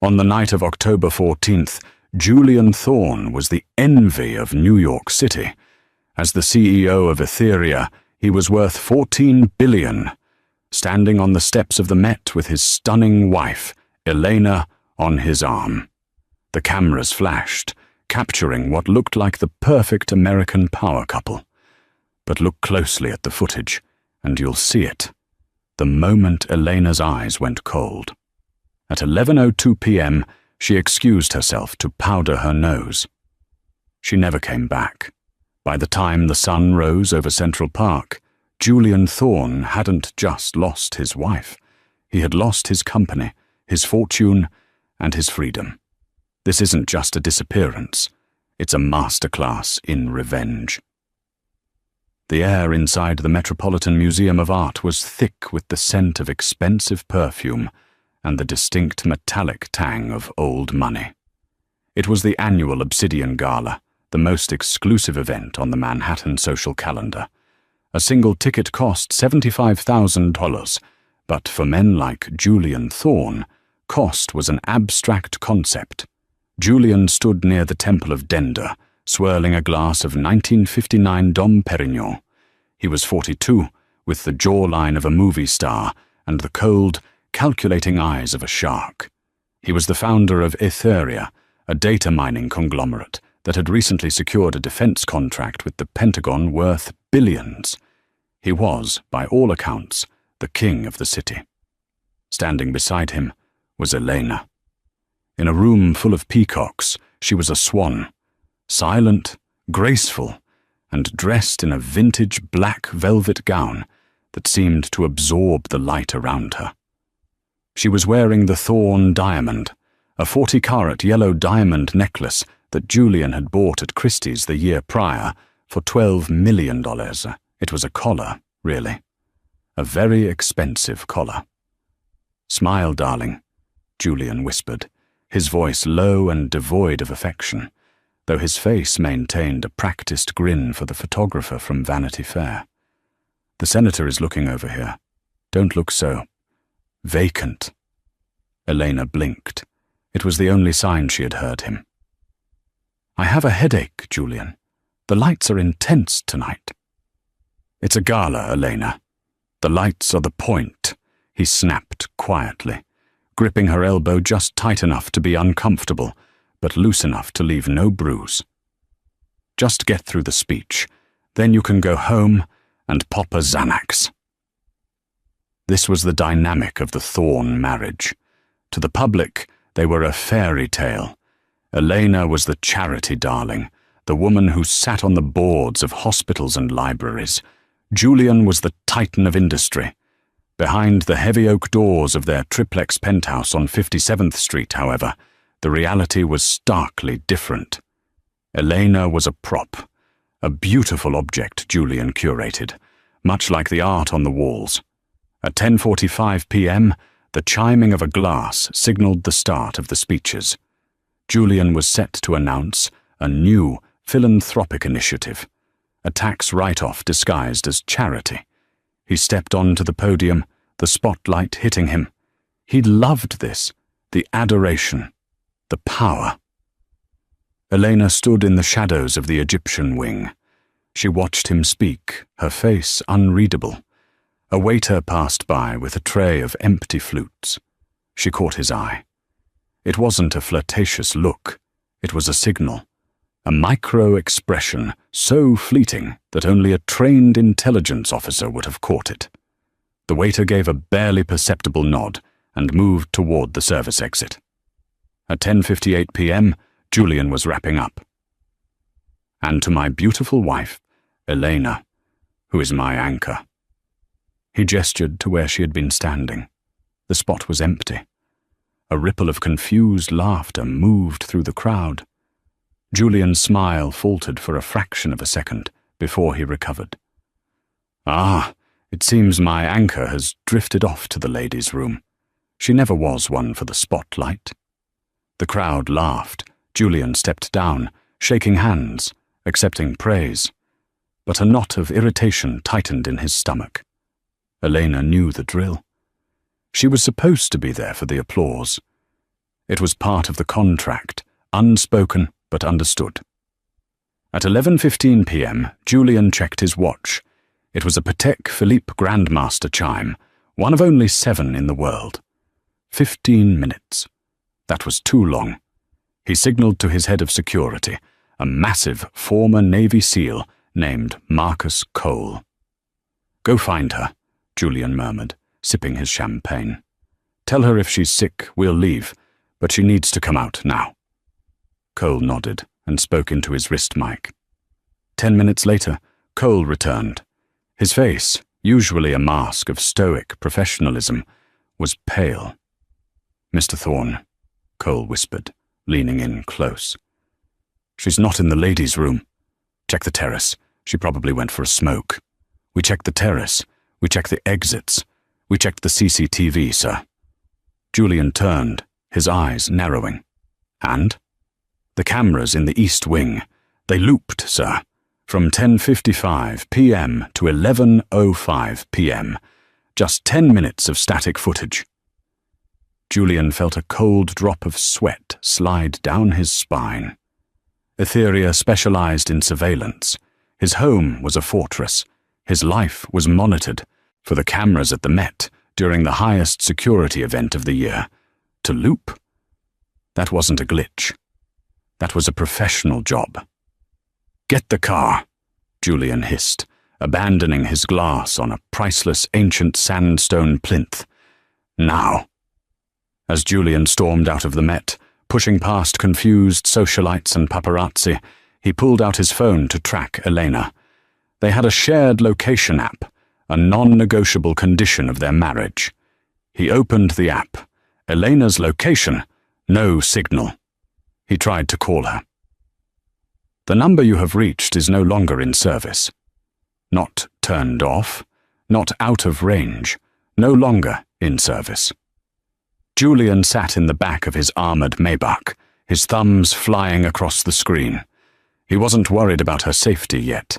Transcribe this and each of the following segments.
On the night of October 14th, Julian Thorne was the envy of New York City. As the CEO of Etheria, he was worth $14 billion, standing on the steps of the Met with his stunning wife, Elena, on his arm. The cameras flashed, capturing what looked like the perfect American power couple. But look closely at the footage, and you'll see it. The moment Elena's eyes went cold. At 11:02 p.m., she excused herself to powder her nose. She never came back. By the time the sun rose over Central Park, Julian Thorne hadn't just lost his wife. He had lost his company, his fortune, and his freedom. This isn't just a disappearance. It's a masterclass in revenge. The air inside the Metropolitan Museum of Art was thick with the scent of expensive perfume and the distinct metallic tang of old money. It was the annual Obsidian Gala, the most exclusive event on the Manhattan social calendar. A single ticket cost $75,000, but for men like Julian Thorne, cost was an abstract concept. Julian stood near the Temple of Dender, swirling a glass of 1959 Dom Perignon. He was 42, with the jawline of a movie star and the cold, calculating eyes of a shark. He was the founder of Etheria, a data mining conglomerate that had recently secured a defense contract with the Pentagon worth billions. He was, by all accounts, the king of the city. Standing beside him was Elena. In a room full of peacocks, she was a swan, silent, graceful, and dressed in a vintage black velvet gown that seemed to absorb the light around her. She was wearing the Thorne diamond, a 40-carat yellow diamond necklace that Julian had bought at Christie's the year prior for $12 million. It was a collar, really. A very expensive collar. "Smile, darling," Julian whispered, his voice low and devoid of affection, though his face maintained a practiced grin for the photographer from Vanity Fair. "The senator is looking over here. Don't look so vacant." Elena blinked. It was the only sign she had heard him. "I have a headache, Julian. The lights are intense tonight." "It's a gala, Elena. The lights are the point," he snapped quietly, gripping her elbow just tight enough to be uncomfortable, but loose enough to leave no bruise. "Just get through the speech. Then you can go home and pop a Xanax." This was the dynamic of the Thorne marriage. To the public, they were a fairy tale. Elena was the charity darling, the woman who sat on the boards of hospitals and libraries. Julian was the titan of industry. Behind the heavy oak doors of their triplex penthouse on 57th Street, however, the reality was starkly different. Elena was a prop, a beautiful object Julian curated, much like the art on the walls. At 10:45 p.m., the chiming of a glass signaled the start of the speeches. Julian was set to announce a new philanthropic initiative, a tax write-off disguised as charity. He stepped onto the podium, the spotlight hitting him. He loved this, the adoration, the power. Elena stood in the shadows of the Egyptian wing. She watched him speak, her face unreadable. A waiter passed by with a tray of empty flutes. She caught his eye. It wasn't a flirtatious look. It was a signal, a micro-expression so fleeting that only a trained intelligence officer would have caught it. The waiter gave a barely perceptible nod and moved toward the service exit. At 10:58 p.m., Julian was wrapping up. "And to my beautiful wife, Elena, who is my anchor." He gestured to where she had been standing. The spot was empty. A ripple of confused laughter moved through the crowd. Julian's smile faltered for a fraction of a second before he recovered. "Ah, it seems my anchor has drifted off to the ladies' room. She never was one for the spotlight." The crowd laughed. Julian stepped down, shaking hands, accepting praise. But a knot of irritation tightened in his stomach. Elena knew the drill. She was supposed to be there for the applause. It was part of the contract, unspoken but understood. At 11:15 p.m., Julian checked his watch. It was a Patek Philippe Grandmaster chime, one of only 7 in the world. 15 minutes. That was too long. He signaled to his head of security, a massive former Navy SEAL named Marcus Cole. "Go find her," Julian murmured, sipping his champagne. "Tell her if she's sick, we'll leave, but she needs to come out now." Cole nodded and spoke into his wrist mic. 10 minutes later, Cole returned. His face, usually a mask of stoic professionalism, was pale. "Mr. Thorne," Cole whispered, leaning in close. "She's not in the ladies' room. Check the terrace. She probably went for a smoke. We checked the terrace. We checked the exits. We checked the CCTV, sir." Julian turned, his eyes narrowing. "And?" "The cameras in the East Wing. They looped, sir, from 10:55 p.m. to 11:05 p.m. Just 10 minutes of static footage." Julian felt a cold drop of sweat slide down his spine. Etheria specialized in surveillance. His home was a fortress. His life was monitored for the cameras at the Met during the highest security event of the year. To loop? That wasn't a glitch. That was a professional job. "Get the car," Julian hissed, abandoning his glass on a priceless ancient sandstone plinth. "Now." As Julian stormed out of the Met, pushing past confused socialites and paparazzi, he pulled out his phone to track Elena. They had a shared location app, a non-negotiable condition of their marriage. He opened the app. Elena's location, no signal. He tried to call her. "The number you have reached is no longer in service." Not turned off, not out of range, no longer in service. Julian sat in the back of his armored Maybach, his thumbs flying across the screen. He wasn't worried about her safety yet.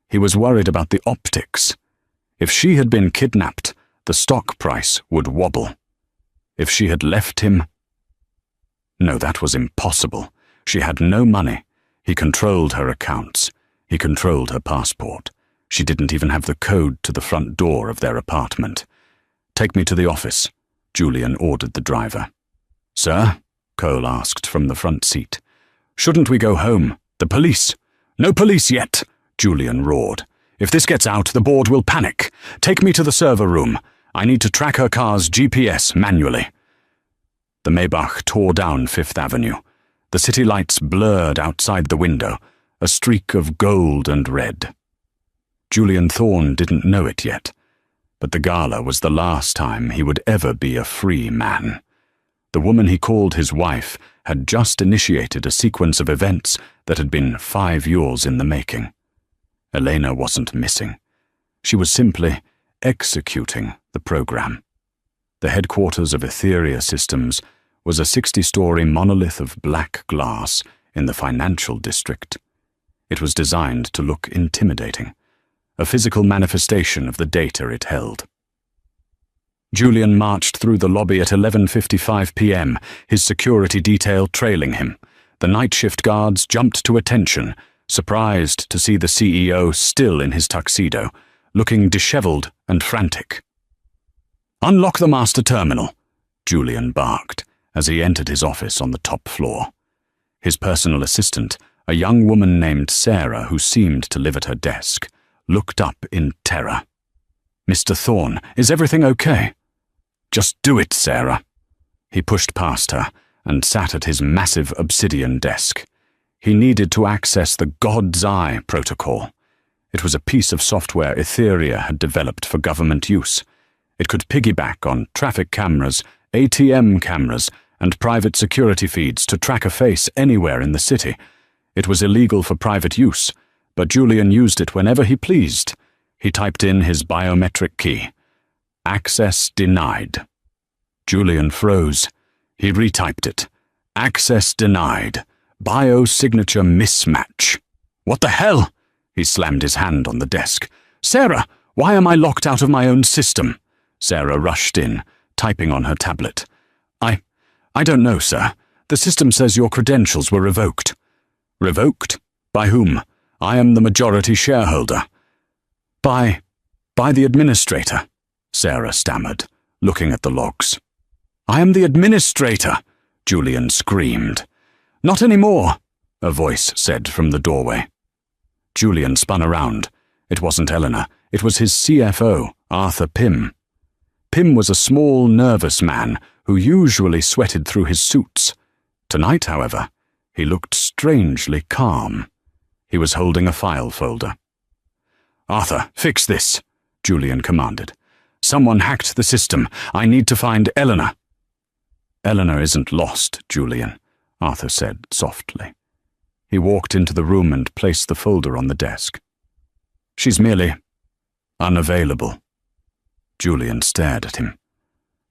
He was worried about the optics. If she had been kidnapped, the stock price would wobble. If she had left him... No, that was impossible. She had no money. He controlled her accounts. He controlled her passport. She didn't even have the code to the front door of their apartment. "Take me to the office," Julian ordered the driver. "Sir?" Cole asked from the front seat. "Shouldn't we go home? The police." "No police yet," Julian roared. "If this gets out, the board will panic. Take me to the server room. I need to track her car's GPS manually." The Maybach tore down Fifth Avenue. The city lights blurred outside the window, a streak of gold and red. Julian Thorne didn't know it yet, but the Gala was the last time he would ever be a free man. The woman he called his wife had just initiated a sequence of events that had been 5 years in the making. Elena wasn't missing. She was simply executing the program. The headquarters of Etheria Systems was a 60-story monolith of black glass in the financial district. It was designed to look intimidating, a physical manifestation of the data it held. Julian marched through the lobby at 11:55 p.m., his security detail trailing him. The night shift guards jumped to attention, surprised to see the CEO still in his tuxedo, looking disheveled and frantic. "Unlock the master terminal," Julian barked as he entered his office on the top floor. His personal assistant, a young woman named Sarah who seemed to live at her desk, looked up in terror. "Mr. Thorne, is everything okay?" "Just do it, Sarah." He pushed past her and sat at his massive obsidian desk. He needed to access the God's Eye protocol. It was a piece of software Etheria had developed for government use. It could piggyback on traffic cameras, ATM cameras, and private security feeds to track a face anywhere in the city. It was illegal for private use, but Julian used it whenever he pleased. He typed in his biometric key. "Access denied." Julian froze. He retyped it. "Access denied. Biosignature mismatch." "What the hell?" He slammed his hand on the desk. "Sarah, why am I locked out of my own system?" Sarah rushed in, typing on her tablet. I don't know, sir. The system says your credentials were revoked. Revoked? By whom? I am the majority shareholder. By the administrator, Sarah stammered, looking at the logs. I am the administrator, Julian screamed. Not anymore, a voice said from the doorway. Julian spun around. It wasn't Eleanor. It was his CFO, Arthur Pym. Pym was a small, nervous man who usually sweated through his suits. Tonight, however, he looked strangely calm. He was holding a file folder. Arthur, fix this, Julian commanded. Someone hacked the system. I need to find Eleanor. Eleanor isn't lost, Julian, Arthur said softly. He walked into the room and placed the folder on the desk. She's merely unavailable. Julian stared at him.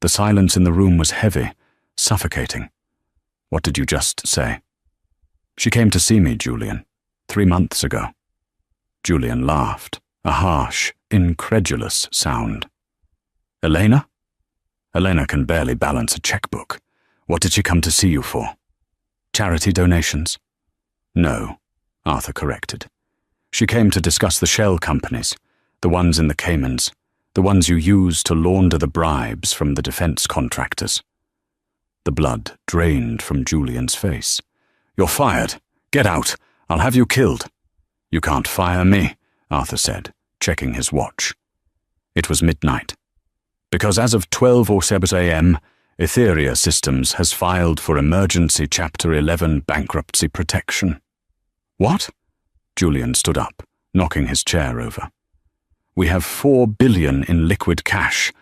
The silence in the room was heavy, suffocating. What did you just say? She came to see me, Julian, 3 months ago. Julian laughed, a harsh, incredulous sound. Elena? Elena can barely balance a checkbook. What did she come to see you for? Charity donations? No, Arthur corrected. She came to discuss the shell companies, the ones in the Caymans, the ones you use to launder the bribes from the defense contractors. The blood drained from Julian's face. You're fired. Get out. I'll have you killed. You can't fire me, Arthur said, checking his watch. It was midnight. Because as of 12:07 a.m., Etheria Systems has filed for emergency Chapter 11 bankruptcy protection. What? Julian stood up, knocking his chair over. We have $4 billion in liquid cash.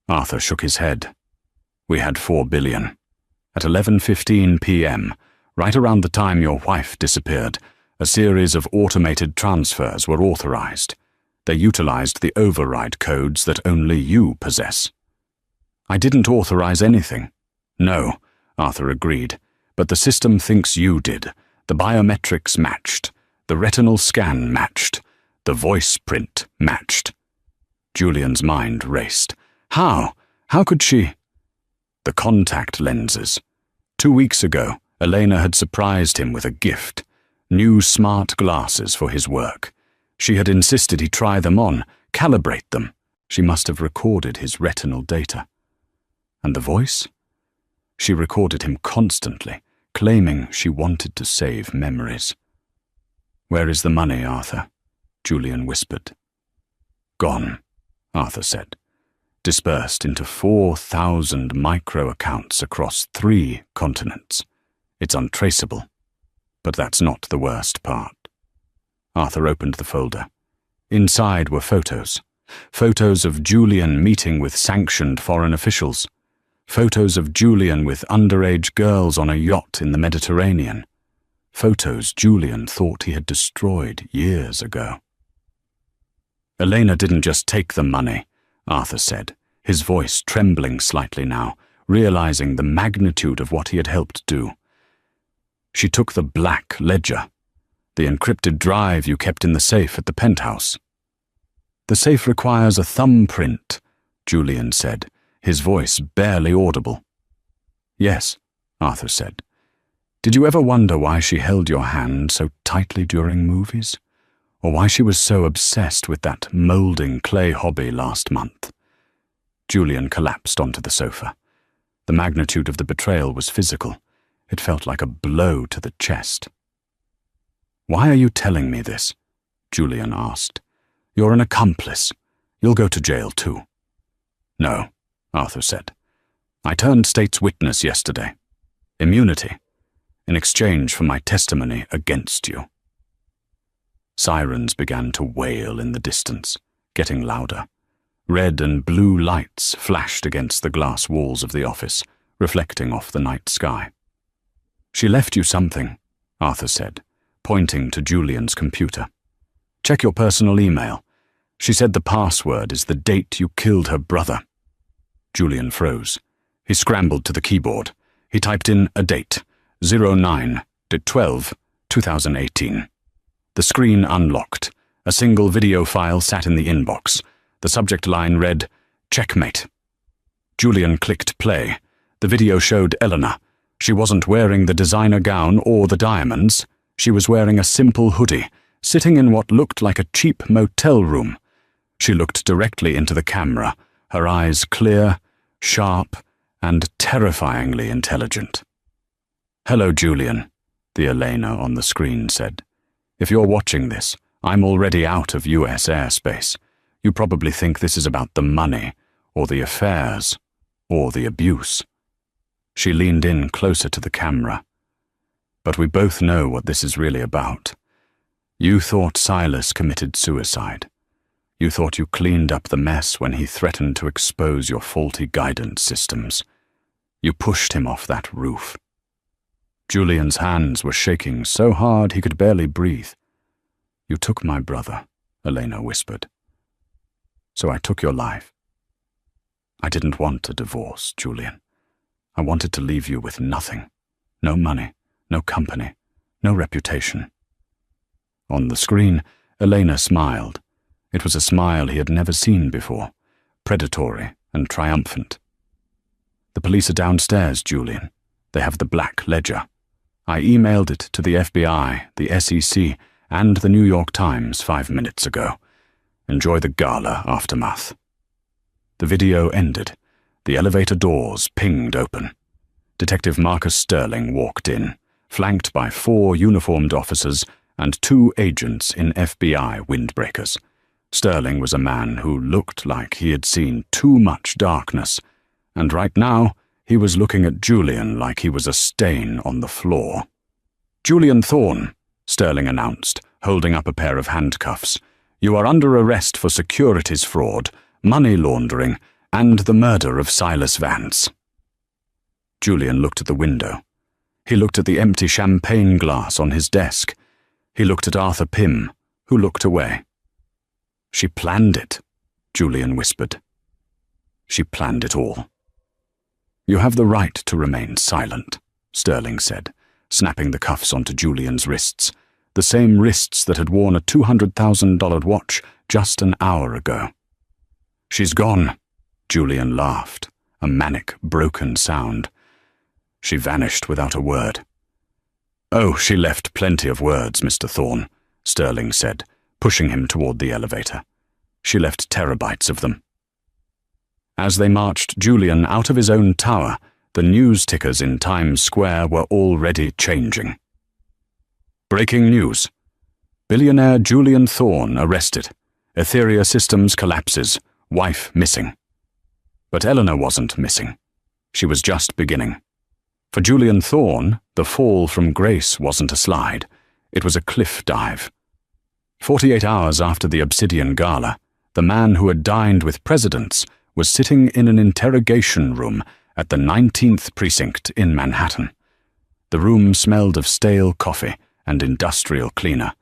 Arthur shook his head. We had $4 billion. At 11:15 p.m., right around the time your wife disappeared, a series of automated transfers were authorized. They utilized the override codes that only you possess. I didn't authorize anything. No, Arthur agreed, but the system thinks you did. The biometrics matched. The retinal scan matched. The voice print matched. Julian's mind raced. How? How could she? The contact lenses. 2 weeks ago, Elena had surprised him with a gift. New smart glasses for his work. She had insisted he try them on, calibrate them. She must have recorded his retinal data. And the voice? She recorded him constantly, claiming she wanted to save memories. Where is the money, Arthur? Julian whispered. Gone, Arthur said. Dispersed into 4,000 micro-accounts across 3 continents. It's untraceable. But that's not the worst part. Arthur opened the folder. Inside were photos. Photos of Julian meeting with sanctioned foreign officials. Photos of Julian with underage girls on a yacht in the Mediterranean. Photos Julian thought he had destroyed years ago. Elena didn't just take the money, Arthur said, his voice trembling slightly now, realizing the magnitude of what he had helped do. She took the black ledger, the encrypted drive you kept in the safe at the penthouse. The safe requires a thumbprint, Julian said, his voice barely audible. Yes, Arthur said. Did you ever wonder why she held your hand so tightly during movies? Or why she was so obsessed with that molding clay hobby last month? Julian collapsed onto the sofa. The magnitude of the betrayal was physical. It felt like a blow to the chest. Why are you telling me this? Julian asked. You're an accomplice. You'll go to jail too. No, Arthur said. I turned state's witness yesterday. Immunity. In exchange for my testimony against you. Sirens began to wail in the distance, getting louder. Red and blue lights flashed against the glass walls of the office, reflecting off the night sky. She left you something, Arthur said, pointing to Julian's computer. Check your personal email. She said the password is the date you killed her brother. Julian froze. He scrambled to the keyboard. He typed in a date, 09/12/2018. The screen unlocked. A single video file sat in the inbox. The subject line read, Checkmate. Julian clicked play. The video showed Eleanor, She wasn't wearing the designer gown or the diamonds. She was wearing a simple hoodie, sitting in what looked like a cheap motel room. She looked directly into the camera, her eyes clear, sharp, and terrifyingly intelligent. "Hello, Julian," the Elena on the screen said. "If you're watching this, I'm already out of US airspace. You probably think this is about the money, or the affairs, or the abuse." She leaned in closer to the camera. "But we both know what this is really about. You thought Silas committed suicide. You thought you cleaned up the mess when he threatened to expose your faulty guidance systems. You pushed him off that roof." Julian's hands were shaking so hard he could barely breathe. "You took my brother," Elena whispered. "So I took your life. I didn't want a divorce, Julian. I wanted to leave you with nothing. No money, no company, no reputation." On the screen, Elena smiled. It was a smile he had never seen before, predatory and triumphant. "The police are downstairs, Julian. They have the black ledger. I emailed it to the FBI, the SEC, and the New York Times 5 minutes ago. Enjoy the Gala aftermath." The video ended. The elevator doors pinged open. Detective Marcus Sterling walked in, flanked by 4 uniformed officers and 2 agents in FBI windbreakers. Sterling was a man who looked like he had seen too much darkness, and right now he was looking at Julian like he was a stain on the floor. "Julian Thorne," Sterling announced, holding up a pair of handcuffs. "You are under arrest for securities fraud, money laundering, and the murder of Silas Vance." Julian looked at the window. He looked at the empty champagne glass on his desk. He looked at Arthur Pym, who looked away. "She planned it," Julian whispered. "She planned it all." "You have the right to remain silent," Sterling said, snapping the cuffs onto Julian's wrists, the same wrists that had worn a $200,000 watch just an hour ago. "She's gone," Julian laughed, a manic, broken sound. "She vanished without a word." "Oh, she left plenty of words, Mr. Thorne," Sterling said, pushing him toward the elevator. "She left terabytes of them." As they marched Julian out of his own tower, the news tickers in Times Square were already changing. Breaking news. Billionaire Julian Thorne arrested. Etheria Systems collapses. Wife missing. But Eleanor wasn't missing. She was just beginning. For Julian Thorne, the fall from grace wasn't a slide. It was a cliff dive. 48 hours after the Obsidian Gala, the man who had dined with presidents was sitting in an interrogation room at the 19th Precinct in Manhattan. The room smelled of stale coffee and industrial cleaner,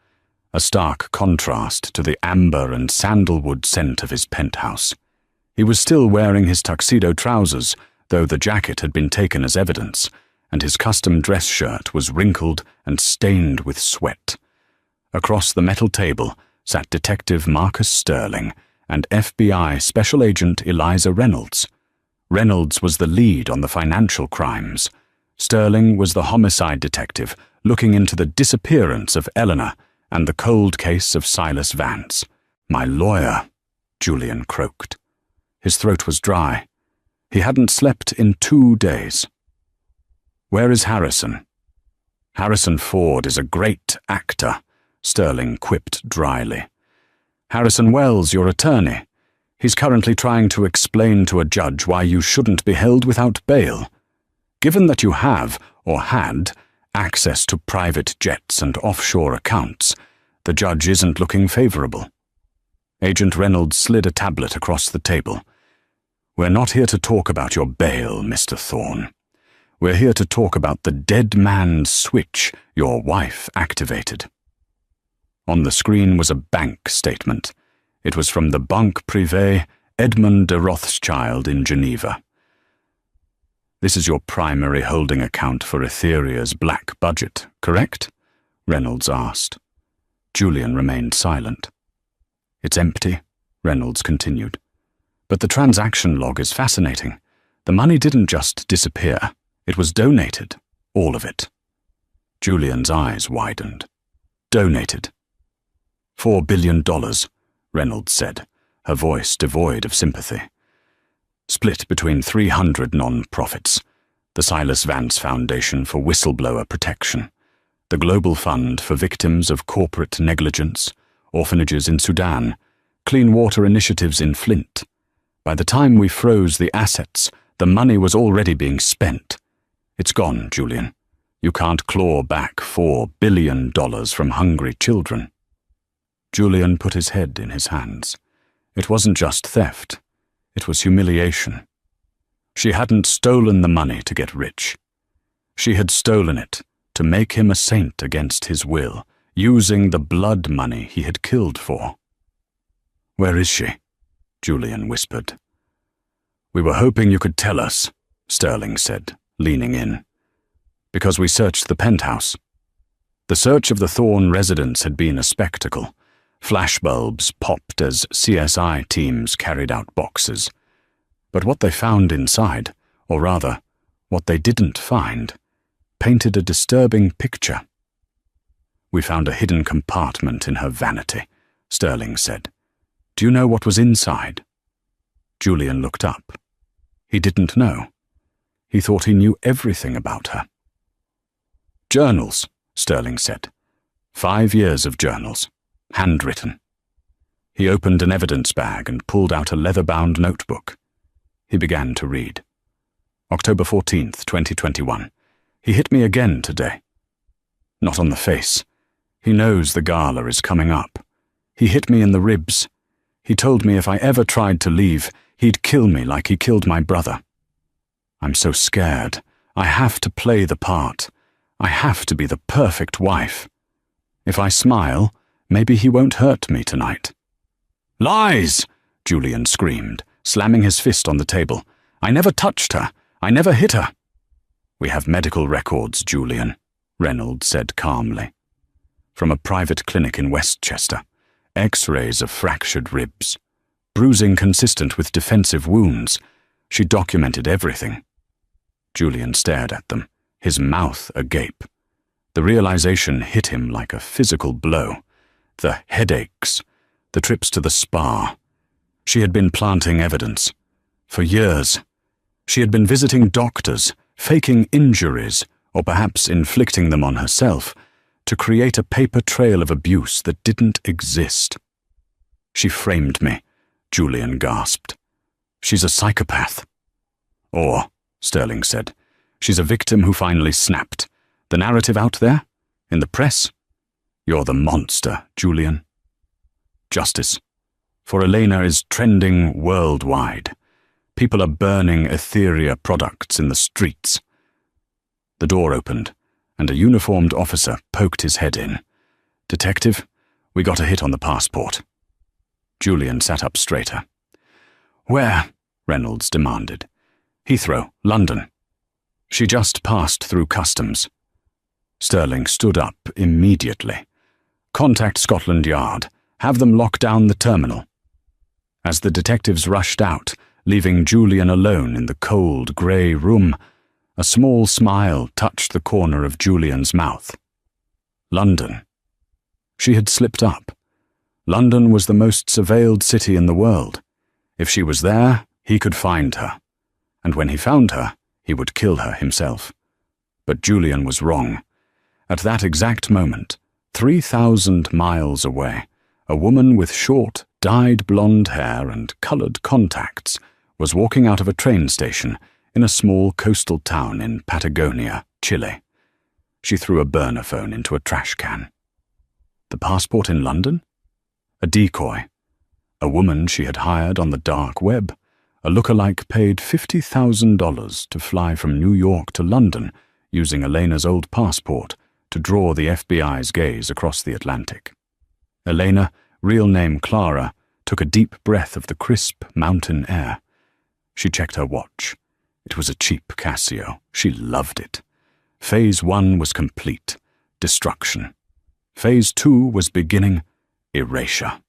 a stark contrast to the amber and sandalwood scent of his penthouse. He was still wearing his tuxedo trousers, though the jacket had been taken as evidence, and his custom dress shirt was wrinkled and stained with sweat. Across the metal table sat Detective Marcus Sterling and FBI Special Agent Eliza Reynolds. Reynolds was the lead on the financial crimes. Sterling was the homicide detective looking into the disappearance of Eleanor and the cold case of Silas Vance. "My lawyer," Julian croaked. His throat was dry. He hadn't slept in 2 days. "Where is Harrison?" "Harrison Ford is a great actor," Sterling quipped dryly. "Harrison Wells, your attorney. He's currently trying to explain to a judge why you shouldn't be held without bail. Given that you have, or had, access to private jets and offshore accounts, the judge isn't looking favorable." Agent Reynolds slid a tablet across the table. "We're not here to talk about your bail, Mr. Thorne. We're here to talk about the dead man's switch your wife activated." On the screen was a bank statement. It was from the Banque Privée Edmond de Rothschild in Geneva. "This is your primary holding account for Etheria's black budget, correct?" Reynolds asked. Julian remained silent. "It's empty," Reynolds continued. "But the transaction log is fascinating. The money didn't just disappear. It was donated, All of it. Julian's eyes widened. Donated. $4 billion, Reynolds said, her voice devoid of sympathy. Split between 300 non-profits. The Silas Vance Foundation for Whistleblower Protection, the Global Fund for Victims of Corporate Negligence, orphanages in Sudan, clean water initiatives in Flint. By the time we froze the assets, the money was already being spent. It's gone, Julian. You can't claw back $4 billion from hungry children. Julian put his head in his hands. It wasn't just theft. It was humiliation. She hadn't stolen the money to get rich. She had stolen it to make him a saint against his will, using the blood money he had killed for. "Where is she?" Julian whispered. "We were hoping you could tell us," Sterling said, leaning in. "Because we searched the penthouse." The search of the Thorne residence had been a spectacle. Flashbulbs popped as CSI teams carried out boxes. But what they found inside, or rather, what they didn't find, painted a disturbing picture. "We found a hidden compartment in her vanity," Sterling said. "Do you know what was inside?" Julian looked up. He didn't know. He thought he knew everything about her. "Journals," Sterling said. 5 years of journals, handwritten. He opened an evidence bag and pulled out a leather-bound notebook. He began to read. October 14th, 2021. He hit me again today. Not on the face. He knows the gala is coming up. He hit me in the ribs. He told me if I ever tried to leave, he'd kill me like he killed my brother. I'm so scared. I have to play the part. I have to be the perfect wife. If I smile, maybe he won't hurt me tonight. "Lies!" Julian screamed, slamming his fist on the table. "I never touched her. I never hit her." "We have medical records, Julian," Reynolds said calmly. "From a private clinic in Westchester. X-rays of fractured ribs. Bruising consistent with defensive wounds. She documented everything." Julian stared at them, his mouth agape. The realization hit him like a physical blow. The headaches, the trips to the spa. She had been planting evidence. For years. She had been visiting doctors, faking injuries, or perhaps inflicting them on herself, to create a paper trail of abuse that didn't exist. "She framed me," Julian gasped. "She's a psychopath." "Or," Sterling said, "she's a victim who finally snapped. The narrative out there? In the press? You're the monster, Julian." "Justice. For Elena is trending worldwide. People are burning Etheria products in the streets." The door opened, and a uniformed officer poked his head in. "Detective, we got a hit on the passport." Julian sat up straighter. "Where?" Reynolds demanded. "Heathrow, London. She just passed through customs." Sterling stood up immediately. "Contact Scotland Yard. Have them lock down the terminal." As the detectives rushed out, leaving Julian alone in the cold, grey room, a small smile touched the corner of Julian's mouth. London. She had slipped up. London was the most surveilled city in the world. If she was there, he could find her. And when he found her, he would kill her himself. But Julian was wrong. At that exact moment, 3,000 miles away, a woman with short, dyed blonde hair and coloured contacts was walking out of a train station in a small coastal town in Patagonia, Chile. She threw a burner phone into a trash can. The passport in London? A decoy. A woman she had hired on the dark web. A lookalike paid $50,000 to fly from New York to London using Elena's old passport to draw the FBI's gaze across the Atlantic. Elena, real name Clara, took a deep breath of the crisp mountain air. She checked her watch. It was a cheap Casio. She loved it. Phase 1 was complete. Destruction. Phase 2 was beginning. Erasure.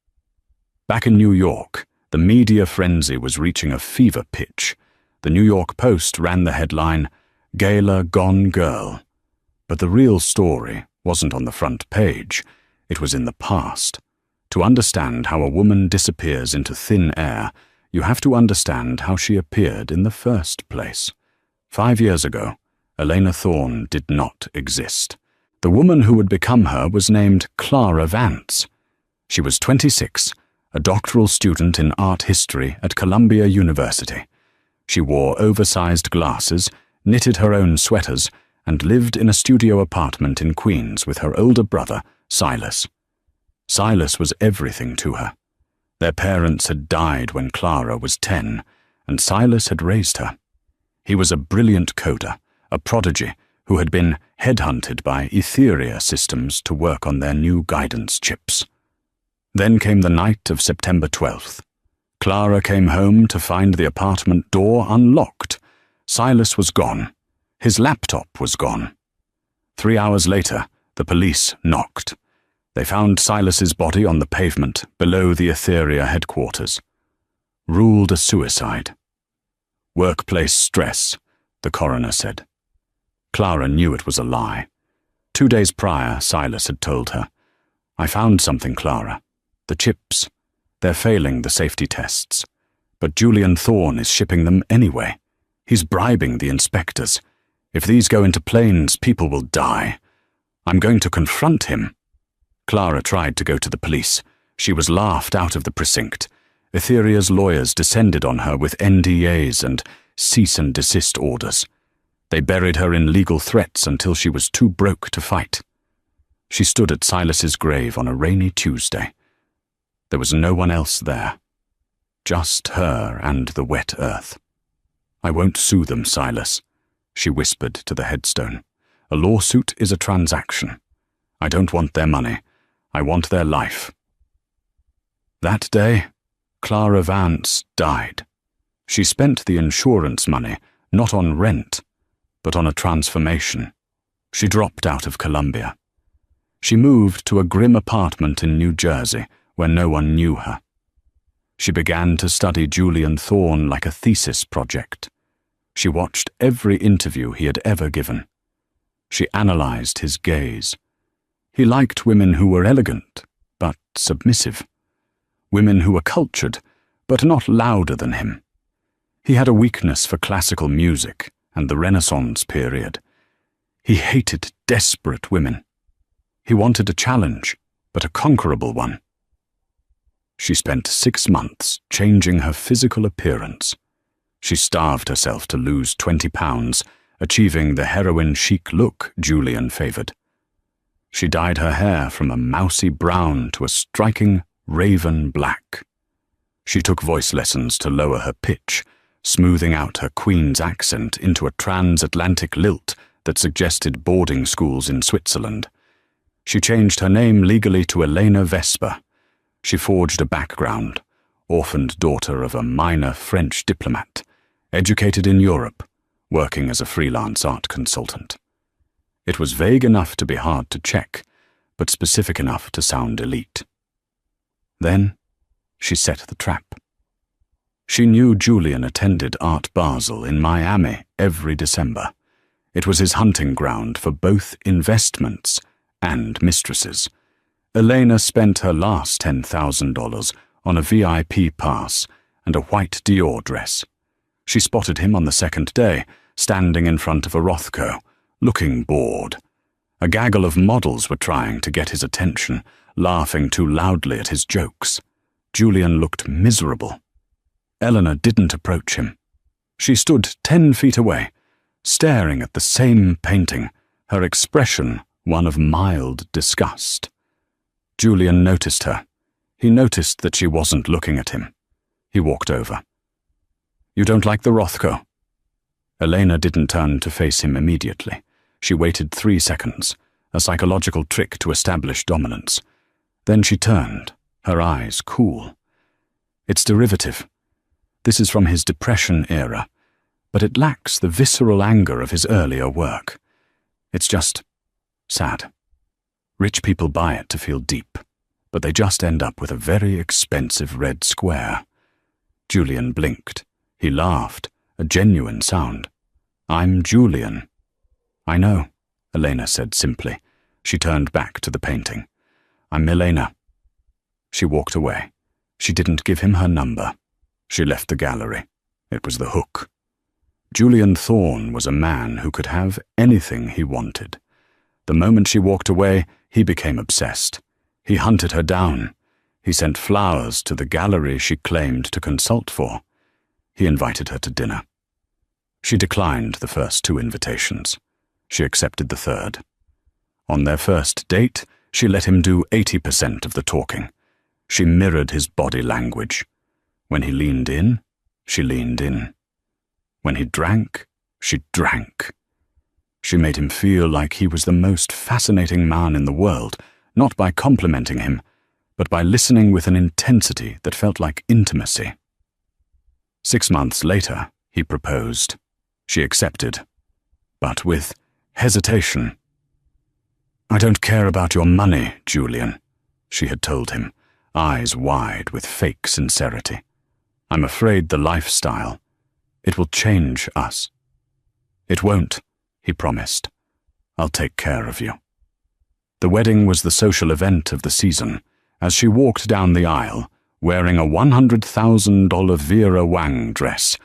Back in New York, the media frenzy was reaching a fever pitch. The New York Post ran the headline, "Gala Gone Girl," But the real story wasn't on the front page, it was in the past. To understand how a woman disappears into thin air, you have to understand how she appeared in the first place. 5 years ago, Elena Thorne did not exist. The woman who would become her was named Clara Vance. She was 26, a doctoral student in art history at Columbia University. She wore oversized glasses, knitted her own sweaters, and lived in a studio apartment in Queens with her older brother, Silas. Silas was everything to her. Their parents had died when Clara was 10, and Silas had raised her. He was a brilliant coder, a prodigy who had been headhunted by Etheria Systems to work on their new guidance chips. Then came the night of September 12th. Clara came home to find the apartment door unlocked. Silas was gone. His laptop was gone. 3 hours later, the police knocked. They found Silas's body on the pavement below the Etheria headquarters. Ruled a suicide. Workplace stress, the coroner said. Clara knew it was a lie. 2 days prior, Silas had told her, "I found something, Clara. The chips. They're failing the safety tests. But Julian Thorne is shipping them anyway. He's bribing the inspectors. If these go into planes, people will die. I'm going to confront him." Clara tried to go to the police. She was laughed out of the precinct. Etheria's lawyers descended on her with NDAs and cease and desist orders. They buried her in legal threats until she was too broke to fight. She stood at Silas's grave on a rainy Tuesday. There was no one else there. Just her and the wet earth. "I won't sue them, Silas," she whispered to the headstone. "A lawsuit is a transaction. I don't want their money. I want their life." That day, Clara Vance died. She spent the insurance money not on rent, but on a transformation. She dropped out of Columbia. She moved to a grim apartment in New Jersey where no one knew her. She began to study Julian Thorne like a thesis project. She watched every interview he had ever given. She analyzed his gaze. He liked women who were elegant, but submissive. Women who were cultured, but not louder than him. He had a weakness for classical music and the Renaissance period. He hated desperate women. He wanted a challenge, but a conquerable one. She spent 6 months changing her physical appearance. She starved herself to lose 20 pounds, achieving the heroin chic look Julian favored. She dyed her hair from a mousy brown to a striking raven black. She took voice lessons to lower her pitch, smoothing out her Queen's accent into a transatlantic lilt that suggested boarding schools in Switzerland. She changed her name legally to Elena Vesper. She forged a background, orphaned daughter of a minor French diplomat, educated in Europe, working as a freelance art consultant. It was vague enough to be hard to check, but specific enough to sound elite. Then, she set the trap. She knew Julian attended Art Basel in Miami every December. It was his hunting ground for both investments and mistresses. Elena spent her last $10,000 on a VIP pass and a white Dior dress. She spotted him on the second day, standing in front of a Rothko, looking bored. A gaggle of models were trying to get his attention, laughing too loudly at his jokes. Julian looked miserable. Eleanor didn't approach him. She stood 10 feet away, staring at the same painting, her expression one of mild disgust. Julian noticed her. He noticed that she wasn't looking at him. He walked over. "You don't like the Rothko?" Elena didn't turn to face him immediately. She waited 3 seconds, a psychological trick to establish dominance. Then she turned, her eyes cool. "It's derivative. This is from his Depression era, but it lacks the visceral anger of his earlier work. It's just sad. Rich people buy it to feel deep, but they just end up with a very expensive red square." Julian blinked. He laughed, a genuine sound. "I'm Julian." "I know," Elena said simply. She turned back to the painting. "I'm Elena." She walked away. She didn't give him her number. She left the gallery. It was the hook. Julian Thorne was a man who could have anything he wanted. The moment she walked away, he became obsessed. He hunted her down. He sent flowers to the gallery she claimed to consult for. He invited her to dinner. She declined the first 2 invitations. She accepted the third. On their first date, she let him do 80% of the talking. She mirrored his body language. When he leaned in, she leaned in. When he drank, she drank. She made him feel like he was the most fascinating man in the world, not by complimenting him, but by listening with an intensity that felt like intimacy. 6 months later, he proposed. She accepted, but with hesitation. "I don't care about your money, Julian," she had told him, eyes wide with fake sincerity. "I'm afraid the lifestyle, it will change us." "It won't," he promised. "I'll take care of you." The wedding was the social event of the season. As she walked down the aisle, wearing a $100,000 Vera Wang dress,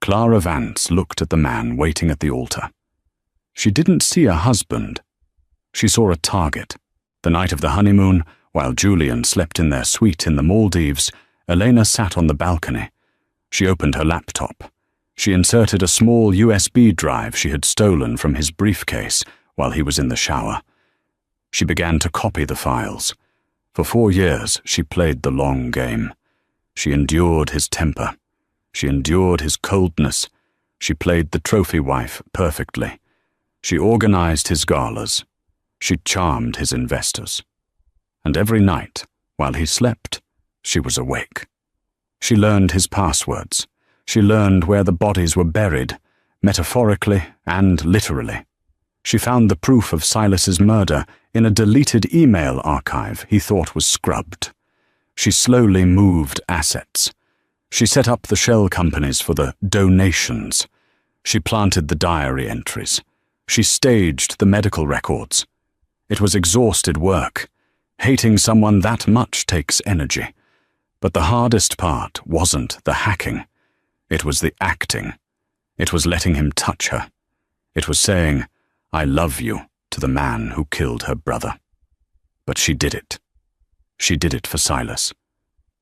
Clara Vance looked at the man waiting at the altar. She didn't see a husband. She saw a target. The night of the honeymoon, while Julian slept in their suite in the Maldives, Elena sat on the balcony. She opened her laptop. She inserted a small USB drive she had stolen from his briefcase while he was in the shower. She began to copy the files. For 4 years, she played the long game. She endured his temper. She endured his coldness. She played the trophy wife perfectly. She organized his galas. She charmed his investors. And every night, while he slept, she was awake. She learned his passwords. She learned where the bodies were buried, metaphorically and literally. She found the proof of Silas's murder in a deleted email archive he thought was scrubbed. She slowly moved assets. She set up the shell companies for the donations. She planted the diary entries. She staged the medical records. It was exhausted work. Hating someone that much takes energy. But the hardest part wasn't the hacking. It was the acting. It was letting him touch her. It was saying, "I love you," to the man who killed her brother. But she did it. She did it for Silas.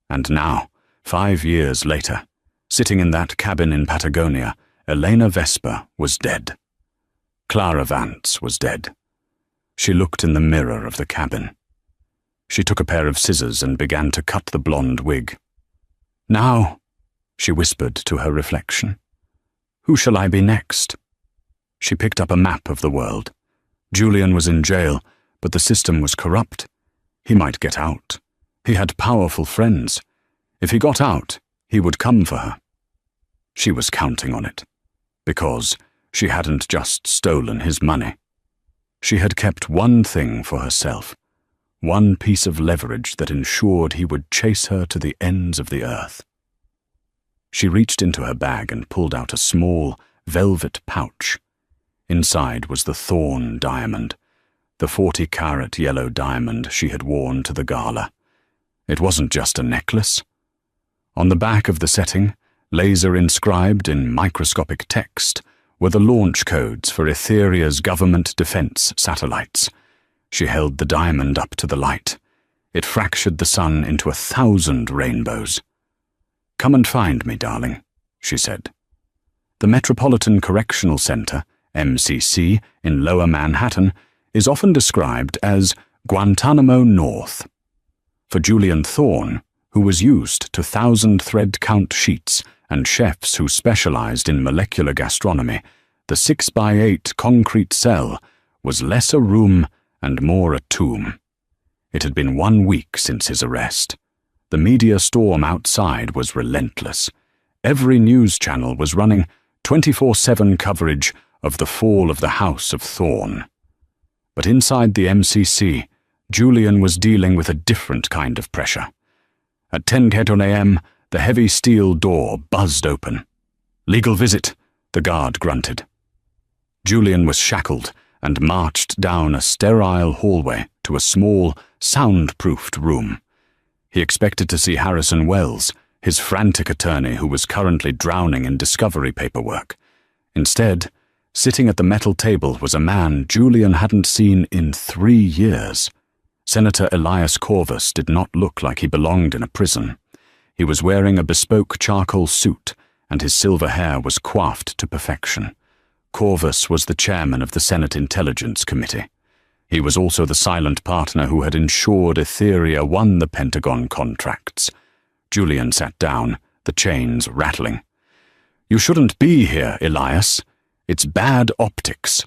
And now, 5 years later, sitting in that cabin in Patagonia, Elena Vesper was dead. Clara Vance was dead. She looked in the mirror of the cabin. She took a pair of scissors and began to cut the blonde wig. "Now," she whispered to her reflection, "who shall I be next?" She picked up a map of the world. Julian was in jail, but the system was corrupt. He might get out. He had powerful friends. If he got out, he would come for her. She was counting on it, because she hadn't just stolen his money. She had kept one thing for herself, one piece of leverage that ensured he would chase her to the ends of the earth. She reached into her bag and pulled out a small, velvet pouch. Inside was the Thorne diamond, the 40-carat yellow diamond she had worn to the gala. It wasn't just a necklace. On the back of the setting, laser-inscribed in microscopic text, were the launch codes for Etheria's government defense satellites. She held the diamond up to the light. It fractured the sun into 1,000 rainbows. "Come and find me, darling," she said. The Metropolitan Correctional Center, MCC, in Lower Manhattan, is often described as Guantanamo North. For Julian Thorne, who was used to 1,000-thread-count sheets and chefs who specialized in molecular gastronomy, the 6x8 concrete cell was less a room and more a tomb. It had been 1 week since his arrest. The media storm outside was relentless. Every news channel was running 24/7 coverage of the fall of the House of Thorne. But inside the MCC, Julian was dealing with a different kind of pressure. At 10:10 a.m., the heavy steel door buzzed open. "Legal visit," the guard grunted. Julian was shackled, and marched down a sterile hallway to a small, soundproofed room. He expected to see Harrison Wells, his frantic attorney who was currently drowning in discovery paperwork. Instead, sitting at the metal table was a man Julian hadn't seen in 3 years. Senator Elias Corvus did not look like he belonged in a prison. He was wearing a bespoke charcoal suit, and his silver hair was coiffed to perfection. Corvus was the chairman of the Senate Intelligence Committee. He was also the silent partner who had ensured Etheria won the Pentagon contracts. Julian sat down, the chains rattling. "You shouldn't be here, Elias. It's bad optics."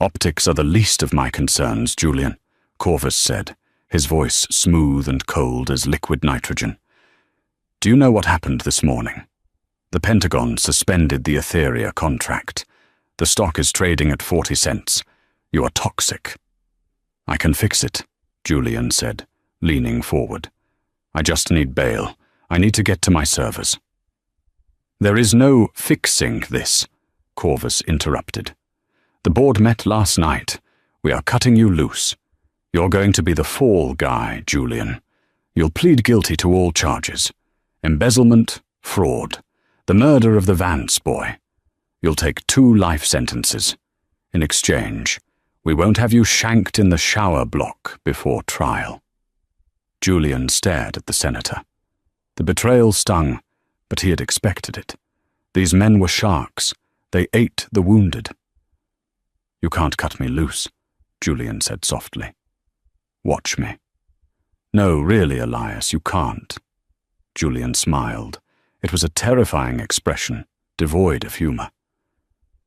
"Optics are the least of my concerns, Julian," Corvus said, his voice smooth and cold as liquid nitrogen. "Do you know what happened this morning? The Pentagon suspended the Etheria contract. The stock is trading at 40 cents. You are toxic." "I can fix it," Julian said, leaning forward. "I just need bail. I need to get to my servers." "There is no fixing this," Corvus interrupted. "The board met last night. We are cutting you loose. You're going to be the fall guy, Julian. You'll plead guilty to all charges. Embezzlement, fraud, the murder of the Vance boy. You'll take 2 life sentences. In exchange, we won't have you shanked in the shower block before trial." Julian stared at the senator. The betrayal stung, but he had expected it. These men were sharks. They ate the wounded. "You can't cut me loose," Julian said softly. "Watch me." "No, really, Elias, you can't." Julian smiled. It was a terrifying expression, devoid of humor.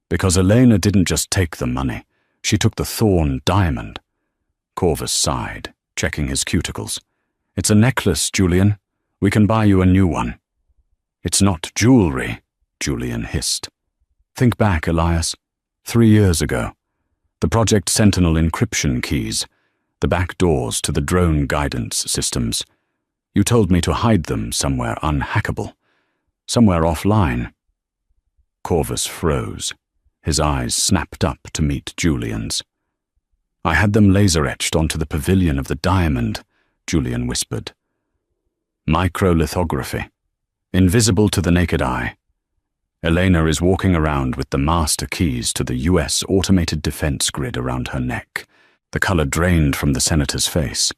"Because Elena didn't just take the money. She took the Thorn diamond." Corvus sighed, checking his cuticles. "It's a necklace, Julian. We can buy you a new one." "It's not jewelry," Julian hissed. "Think back, Elias. 3 years ago. The Project Sentinel encryption keys, the back doors to the drone guidance systems. You told me to hide them somewhere unhackable, somewhere offline." Corvus froze. His eyes snapped up to meet Julian's. "I had them laser-etched onto the pavilion of the diamond," Julian whispered. "Microlithography. Invisible to the naked eye. Elena is walking around with the master keys to the U.S. automated defense grid around her neck." The color drained from the senator's face.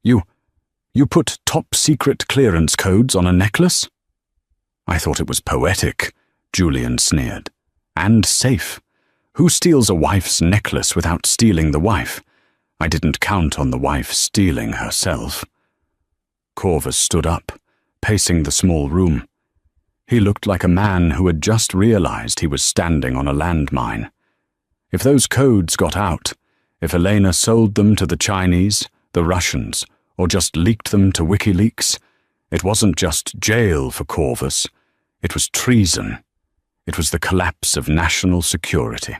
You put top-secret clearance codes on a necklace?" "I thought it was poetic," Julian sneered. "And safe. Who steals a wife's necklace without stealing the wife? I didn't count on the wife stealing herself." Corvus stood up, pacing the small room. He looked like a man who had just realized he was standing on a landmine. If those codes got out, if Elena sold them to the Chinese, the Russians, or just leaked them to WikiLeaks, it wasn't just jail for Corvus. It was treason. It was the collapse of national security.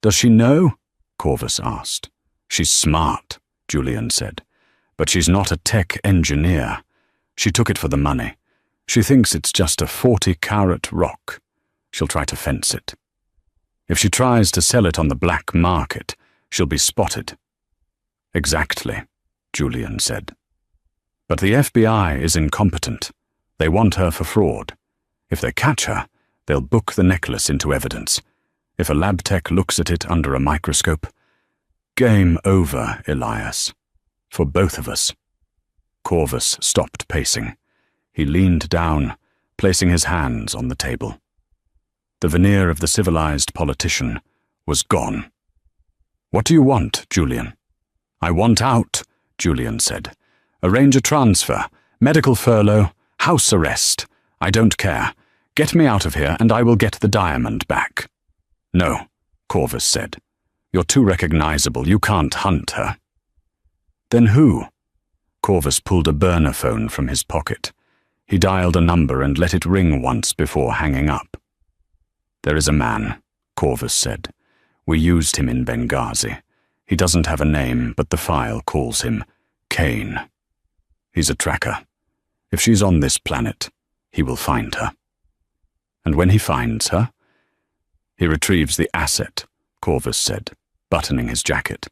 "Does she know?" Corvus asked. "She's smart," Julian said, "but she's not a tech engineer. She took it for the money. She thinks it's just a 40-carat rock. She'll try to fence it. If she tries to sell it on the black market, she'll be spotted." "Exactly," Julian said. "But the FBI is incompetent. They want her for fraud. If they catch her, they'll book the necklace into evidence. If a lab tech looks at it under a microscope, game over, Elias. For both of us." Corvus stopped pacing. He leaned down, placing his hands on the table. The veneer of the civilized politician was gone. "What do you want, Julian?" "I want out," Julian said. "Arrange a transfer, medical furlough, house arrest. I don't care. Get me out of here and I will get the diamond back." "No," Corvus said. "You're too recognizable. You can't hunt her." "Then who?" Corvus pulled a burner phone from his pocket. He dialed a number and let it ring once before hanging up. "There is a man," Corvus said. "We used him in Benghazi. He doesn't have a name, but the file calls him Kane. He's a tracker. If she's on this planet, he will find her. And when he finds her, he retrieves the asset Corvus said, buttoning his jacket.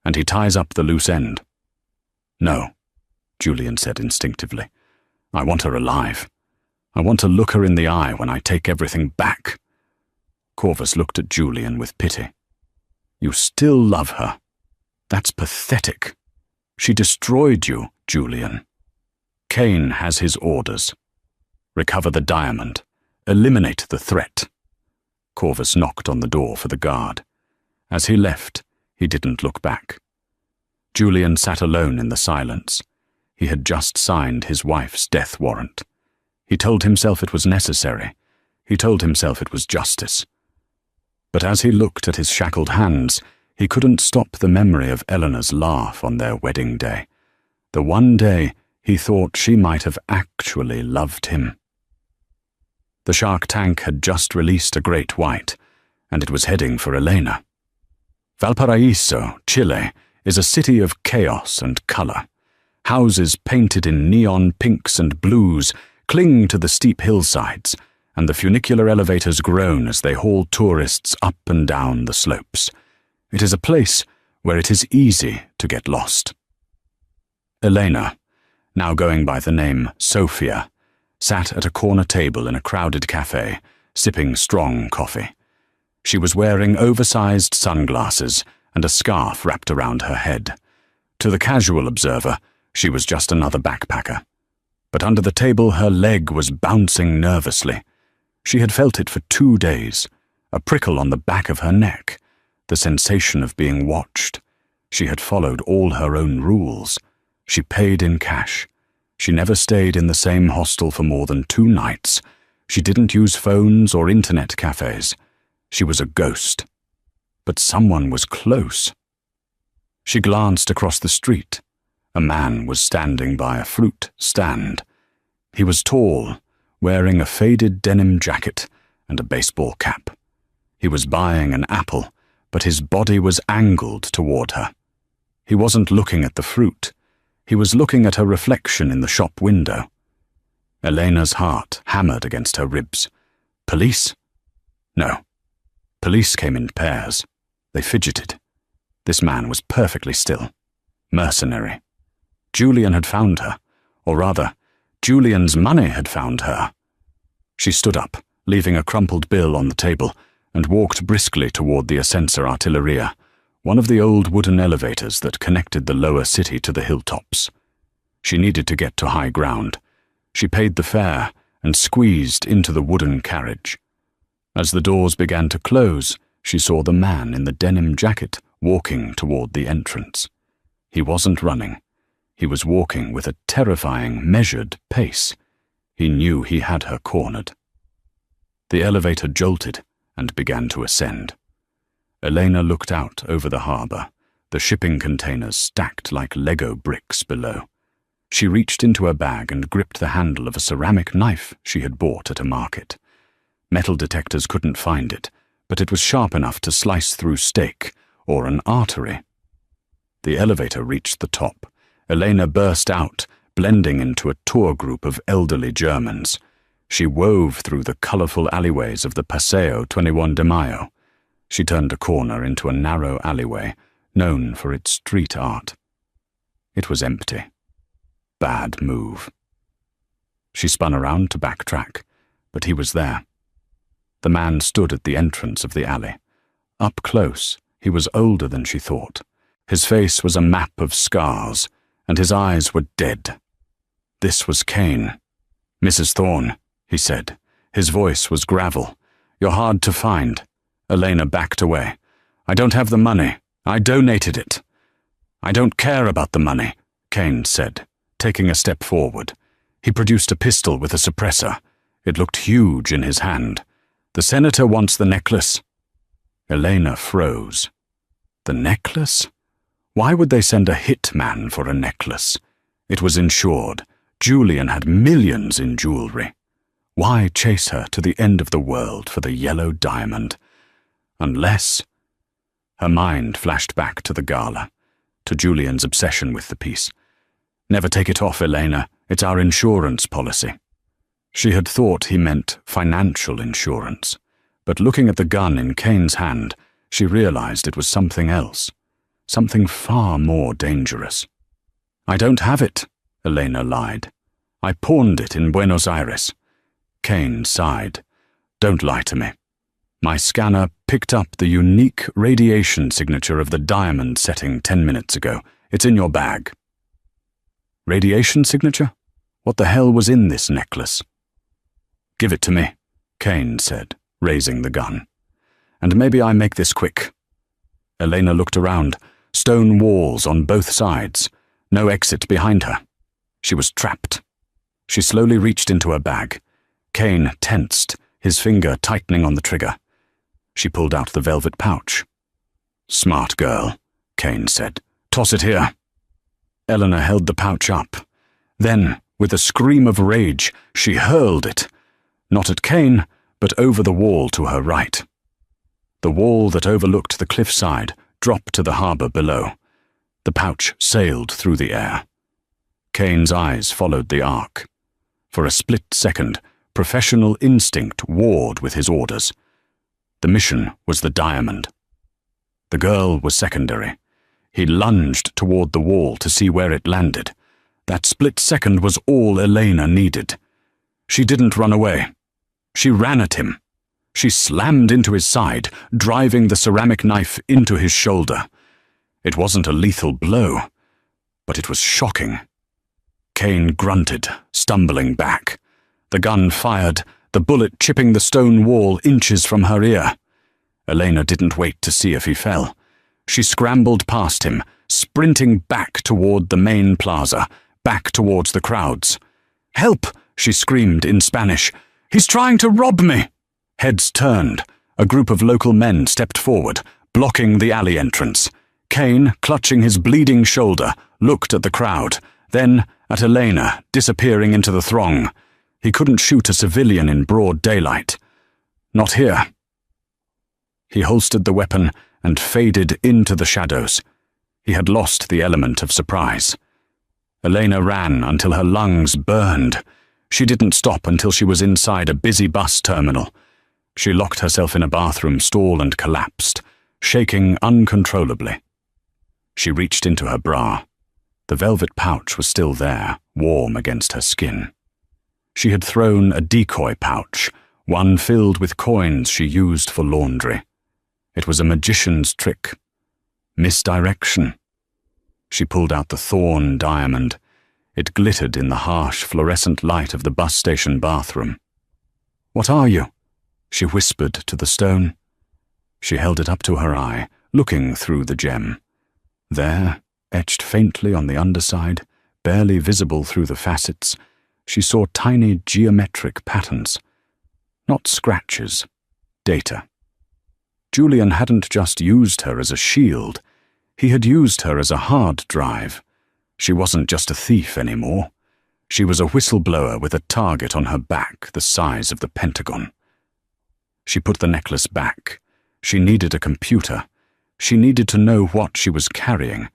And he ties up the loose end. No, Julian said instinctively. I want her alive. I want to look her in the eye when I take everything back. Corvus looked at Julian with pity. You still love her. That's pathetic. She destroyed you, Julian. Kane has his orders. Recover the diamond. Eliminate the threat. Corvus knocked on the door for the guard. As he left, he didn't look back. Julian sat alone in the silence. He had just signed his wife's death warrant. He told himself it was necessary. He told himself it was justice. But as he looked at his shackled hands, he couldn't stop the memory of Eleanor's laugh on their wedding day. The one day he thought she might have actually loved him. The Shark Tank had just released a great white, and it was heading for Elena. Valparaiso, Chile, is a city of chaos and color. Houses painted in neon pinks and blues cling to the steep hillsides, and the funicular elevators groan as they haul tourists up and down the slopes. It is a place where it is easy to get lost. Elena, now going by the name Sophia, sat at a corner table in a crowded cafe, sipping strong coffee. She was wearing oversized sunglasses and a scarf wrapped around her head. To the casual observer, she was just another backpacker. But under the table her leg was bouncing nervously. She had felt it for 2 days, a prickle on the back of her neck, the sensation of being watched. She had followed all her own rules. She paid in cash. She never stayed in the same hostel for more than 2 nights. She didn't use phones or internet cafes. She was a ghost. But someone was close. She glanced across the street. A man was standing by a fruit stand. He was tall, wearing a faded denim jacket and a baseball cap. He was buying an apple, but his body was angled toward her. He wasn't looking at the fruit. He was looking at her reflection in the shop window. Elena's heart hammered against her ribs. Police? No. Police came in pairs. They fidgeted. This man was perfectly still. Mercenary. Julian had found her, or rather, Julian's money had found her. She stood up, leaving a crumpled bill on the table, and walked briskly toward the Ascensor Artilleria, one of the old wooden elevators that connected the lower city to the hilltops. She needed to get to high ground. She paid the fare and squeezed into the wooden carriage. As the doors began to close, she saw the man in the denim jacket walking toward the entrance. He wasn't running. He was walking with a terrifying, measured pace. He knew he had her cornered. The elevator jolted and began to ascend. Elena looked out over the harbor, the shipping containers stacked like Lego bricks below. She reached into her bag and gripped the handle of a ceramic knife she had bought at a market. Metal detectors couldn't find it, but it was sharp enough to slice through steak or an artery. The elevator reached the top. Elena burst out, blending into a tour group of elderly Germans. She wove through the colorful alleyways of the Paseo 21 de Mayo. She turned a corner into a narrow alleyway, known for its street art. It was empty. Bad move. She spun around to backtrack, but he was there. The man stood at the entrance of the alley. Up close, he was older than she thought. His face was a map of scars, and his eyes were dead. This was Kane. "Mrs. Thorne," he said. His voice was gravel. "You're hard to find." Elena backed away. "I don't have the money. I donated it." "I don't care about the money," Kane said, taking a step forward. He produced a pistol with a suppressor. It looked huge in his hand. "The senator wants the necklace." Elena froze. The necklace? Why would they send a hitman for a necklace? It was insured. Julian had millions in jewelry. Why chase her to the end of the world for the yellow diamond? Unless... Her mind flashed back to the Gala, to Julian's obsession with the piece. "Never take it off, Elena. It's our insurance policy." She had thought he meant financial insurance, but looking at the gun in Kane's hand, she realized it was something else, something far more dangerous. "I don't have it," Elena lied. "I pawned it in Buenos Aires." Kane sighed. "Don't lie to me. My scanner picked up the unique radiation signature of the diamond setting 10 minutes ago. It's in your bag." Radiation signature? What the hell was in this necklace? "Give it to me," Kane said, raising the gun. "And maybe I make this quick." Elena looked around. Stone walls on both sides. No exit behind her. She was trapped. She slowly reached into her bag. Kane tensed, his finger tightening on the trigger. She pulled out the velvet pouch. "Smart girl," Kane said. "Toss it here." Eleanor held the pouch up. Then, with a scream of rage, she hurled it, not at Kane, but over the wall to her right. The wall that overlooked the cliffside dropped to the harbor below. The pouch sailed through the air. Kane's eyes followed the arc. For a split second, professional instinct warred with his orders. The mission was the diamond. The girl was secondary. He lunged toward the wall to see where it landed. That split second was all Elena needed. She didn't run away. She ran at him. She slammed into his side, driving the ceramic knife into his shoulder. It wasn't a lethal blow, but it was shocking. Kane grunted, stumbling back. The gun fired, the bullet chipping the stone wall inches from her ear. Elena didn't wait to see if he fell. She scrambled past him, sprinting back toward the main plaza, back towards the crowds. "Help!" she screamed in Spanish. "He's trying to rob me!" Heads turned. A group of local men stepped forward, blocking the alley entrance. Kane, clutching his bleeding shoulder, looked at the crowd, then at Elena, disappearing into the throng. He couldn't shoot a civilian in broad daylight. Not here. He holstered the weapon and faded into the shadows. He had lost the element of surprise. Elena ran until her lungs burned. She didn't stop until she was inside a busy bus terminal. She locked herself in a bathroom stall and collapsed, shaking uncontrollably. She reached into her bra. The velvet pouch was still there, warm against her skin. She had thrown a decoy pouch, one filled with coins she used for laundry. It was a magician's trick. Misdirection. She pulled out the Thorn diamond. It glittered in the harsh fluorescent light of the bus station bathroom. "What are you?" she whispered to the stone. She held it up to her eye, looking through the gem. There, etched faintly on the underside, barely visible through the facets, she saw tiny geometric patterns. Not scratches, data. Julian hadn't just used her as a shield. He had used her as a hard drive. She wasn't just a thief anymore. She was a whistleblower with a target on her back the size of the Pentagon. She put the necklace back. She needed a computer. She needed to know what she was carrying.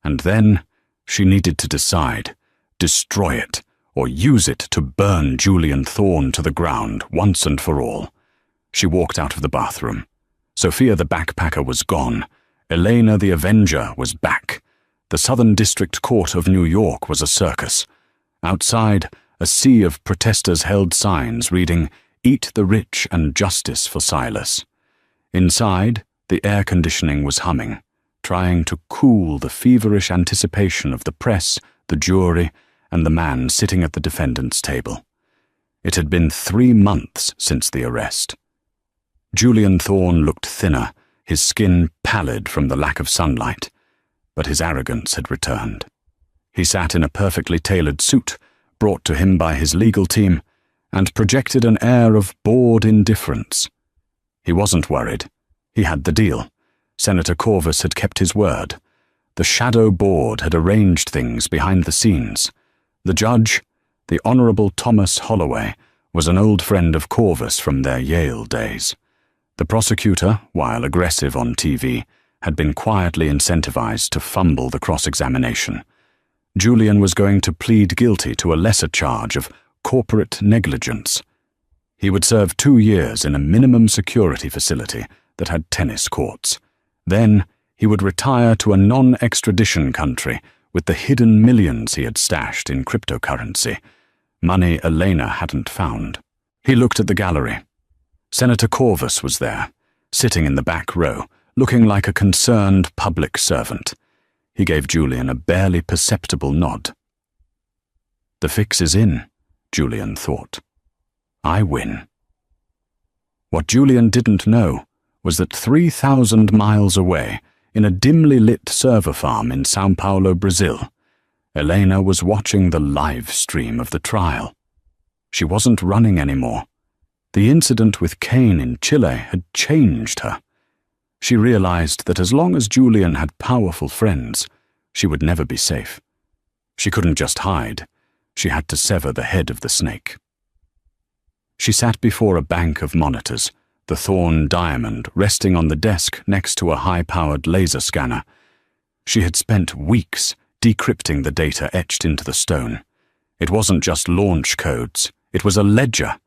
And then she needed to decide, destroy it, or use it to burn Julian Thorne to the ground once and for all. She walked out of the bathroom. Sophia the backpacker was gone. Elena the Avenger was back. The Southern District Court of New York was a circus. Outside, a sea of protesters held signs reading, "Eat the rich and justice for Silas." Inside, the air conditioning was humming, trying to cool the feverish anticipation of the press, the jury, and the man sitting at the defendant's table. It had been 3 months since the arrest. Julian Thorne looked thinner, his skin pallid from the lack of sunlight, but his arrogance had returned. He sat in a perfectly tailored suit, brought to him by his legal team, and projected an air of bored indifference. He wasn't worried. He had the deal. Senator Corvus had kept his word. The shadow board had arranged things behind the scenes. The judge, the Honorable Thomas Holloway, was an old friend of Corvus from their Yale days. The prosecutor, while aggressive on TV, had been quietly incentivized to fumble the cross-examination. Julian was going to plead guilty to a lesser charge of corporate negligence. He would serve 2 years in a minimum security facility, that had tennis courts. Then he would retire to a non-extradition country with the hidden millions he had stashed in cryptocurrency, money Elena hadn't found. He looked at the gallery. Senator Corvus was there, sitting in the back row, looking like a concerned public servant. He gave Julian a barely perceptible nod. The fix is in, Julian thought. I win. What Julian didn't know was that 3,000 miles away, in a dimly lit server farm in São Paulo, Brazil, Elena was watching the live stream of the trial. She wasn't running anymore. The incident with Cain in Chile had changed her. She realized that as long as Julian had powerful friends, she would never be safe. She couldn't just hide. She had to sever the head of the snake. She sat before a bank of monitors, the Thorn Diamond resting on the desk next to a high-powered laser scanner. She had spent weeks decrypting the data etched into the stone. It wasn't just launch codes. It was a ledger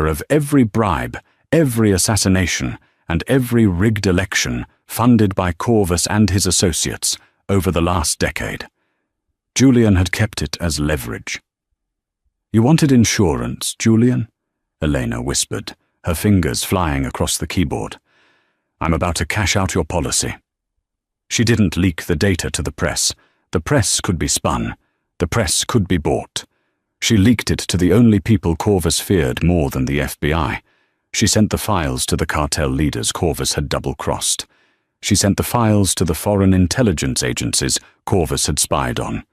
of every bribe, every assassination, and every rigged election funded by Corvus and his associates over the last decade. Julian had kept it as leverage. "You wanted insurance, Julian?" Elena whispered, her fingers flying across the keyboard. "I'm about to cash out your policy." She didn't leak the data to the press. The press could be spun. The press could be bought. She leaked it to the only people Corvus feared more than the FBI. She sent the files to the cartel leaders Corvus had double-crossed. She sent the files to the foreign intelligence agencies Corvus had spied on.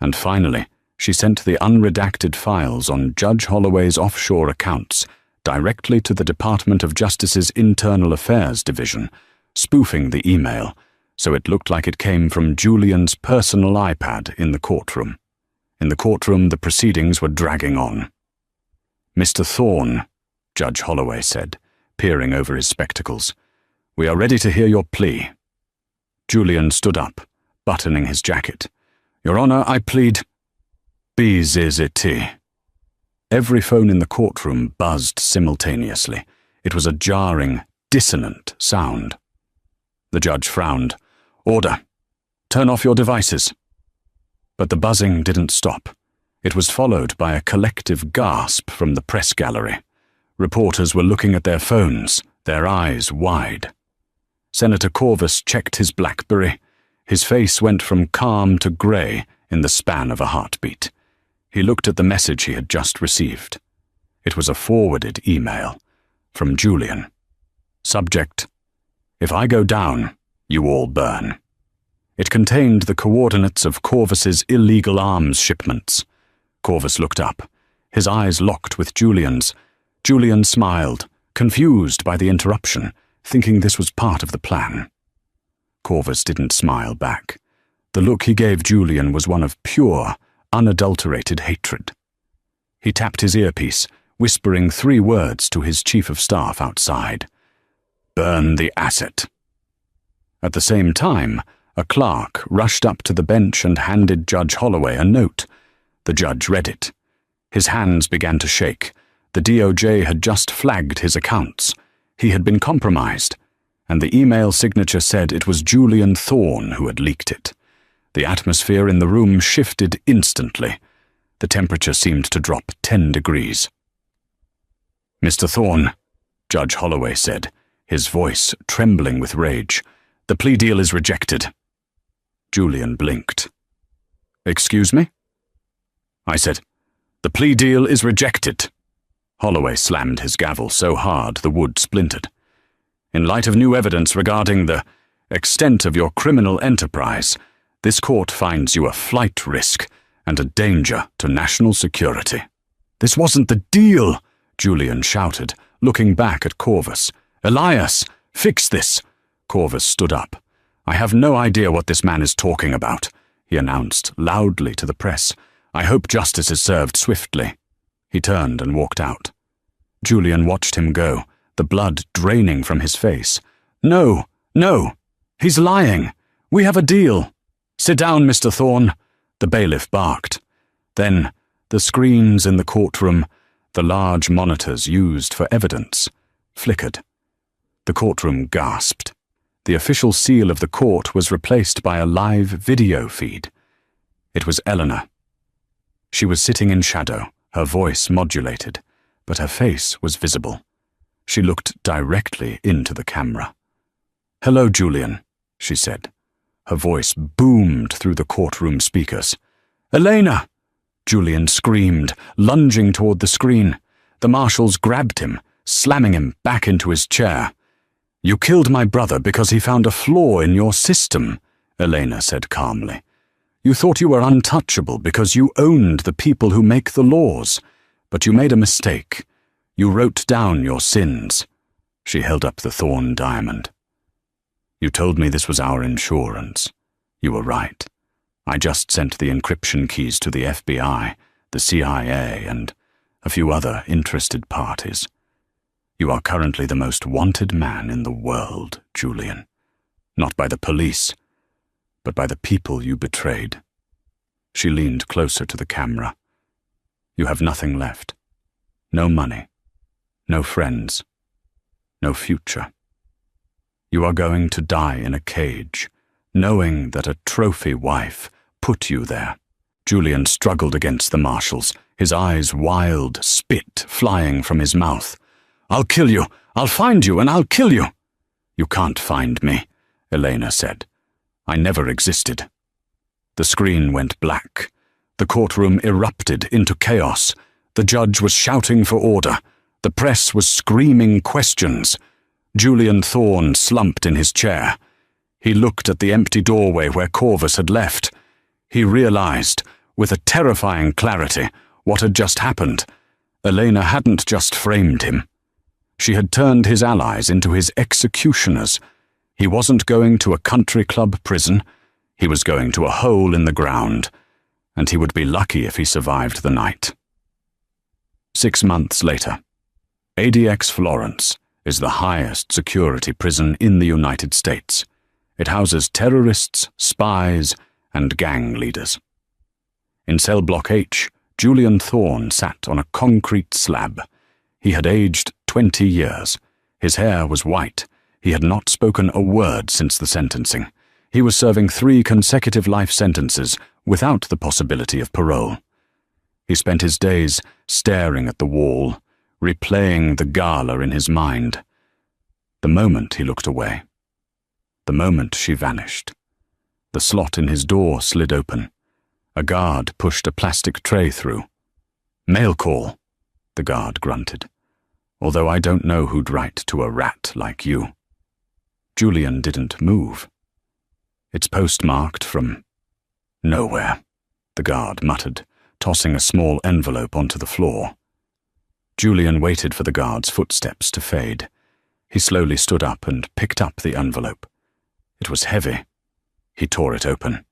And finally, she sent the unredacted files on Judge Holloway's offshore accounts directly to the Department of Justice's Internal Affairs Division, spoofing the email so it looked like it came from Julian's personal iPad in the courtroom. In the courtroom, the proceedings were dragging on. "Mr. Thorn," Judge Holloway said, peering over his spectacles, "we are ready to hear your plea." Julian stood up, buttoning his jacket. "Your Honor, I plead BZZT." Every phone in the courtroom buzzed simultaneously. It was a jarring, dissonant sound. The judge frowned. "Order. Turn off your devices." But the buzzing didn't stop. It was followed by a collective gasp from the press gallery. Reporters were looking at their phones, their eyes wide. Senator Corvus checked his BlackBerry. His face went from calm to grey in the span of a heartbeat. He looked at the message he had just received. It was a forwarded email from Julian. Subject: "If I go down, you all burn." It contained the coordinates of Corvus's illegal arms shipments. Corvus looked up. His eyes locked with Julian's. Julian smiled, confused by the interruption, thinking this was part of the plan. Corvus didn't smile back. The look he gave Julian was one of pure, unadulterated hatred. He tapped his earpiece, whispering 3 words to his chief of staff outside. "Burn the asset." At the same time, a clerk rushed up to the bench and handed Judge Holloway a note. The judge read it. His hands began to shake. The DOJ had just flagged his accounts. He had been compromised, and the email signature said it was Julian Thorn who had leaked it. The atmosphere in the room shifted instantly. The temperature seemed to drop 10 degrees. "Mr. Thorn," Judge Holloway said, his voice trembling with rage, "the plea deal is rejected." Julian blinked. "Excuse me?" I said, "The plea deal is rejected." Holloway slammed his gavel so hard the wood splintered. "In light of new evidence regarding the extent of your criminal enterprise, this court finds you a flight risk and a danger to national security." "This wasn't the deal," Julian shouted, looking back at Corvus. "Elias, fix this." Corvus stood up. "I have no idea what this man is talking about," he announced loudly to the press. "I hope justice is served swiftly." He turned and walked out. Julian watched him go, the blood draining from his face. "No, no, he's lying. We have a deal." "Sit down, Mr. Thorn," the bailiff barked. Then the screens in the courtroom, the large monitors used for evidence, flickered. The courtroom gasped. The official seal of the court was replaced by a live video feed. It was Eleanor. She was sitting in shadow, her voice modulated, but her face was visible. She looked directly into the camera. "Hello, Julian," she said. Her voice boomed through the courtroom speakers. "Elena!" Julian screamed, lunging toward the screen. The marshals grabbed him, slamming him back into his chair. "You killed my brother because he found a flaw in your system," Elena said calmly. "You thought you were untouchable because you owned the people who make the laws, but you made a mistake. You wrote down your sins." She held up the Thorn diamond. "You told me this was our insurance. You were right. I just sent the encryption keys to the FBI, the CIA, and a few other interested parties. You are currently the most wanted man in the world, Julian. Not by the police, but by the people you betrayed." She leaned closer to the camera. "You have nothing left. No money. No friends. No future. You are going to die in a cage, knowing that a trophy wife put you there." Julian struggled against the marshals, his eyes wild, spit flying from his mouth. "I'll kill you! I'll find you and I'll kill you!" "You can't find me," Elena said. "I never existed." The screen went black. The courtroom erupted into chaos. The judge was shouting for order. The press was screaming questions. Julian Thorn slumped in his chair. He looked at the empty doorway where Corvus had left. He realized, with a terrifying clarity, what had just happened. Elena hadn't just framed him. She had turned his allies into his executioners. He wasn't going to a country club prison. He was going to a hole in the ground, and he would be lucky if he survived the night. 6 months later, ADX Florence is the highest security prison in the United States. It houses terrorists, spies, and gang leaders. In cell block H, Julian Thorn sat on a concrete slab. He had aged 20 years. His hair was white. He had not spoken a word since the sentencing. He was serving 3 consecutive life sentences without the possibility of parole. He spent his days staring at the wall, replaying the Gala in his mind. The moment he looked away. The moment she vanished. The slot in his door slid open. A guard pushed a plastic tray through. "Mail call," the guard grunted. "Although I don't know who'd write to a rat like you." Julian didn't move. "It's postmarked from nowhere," the guard muttered, tossing a small envelope onto the floor. Julian waited for the guard's footsteps to fade. He slowly stood up and picked up the envelope. It was heavy. He tore it open.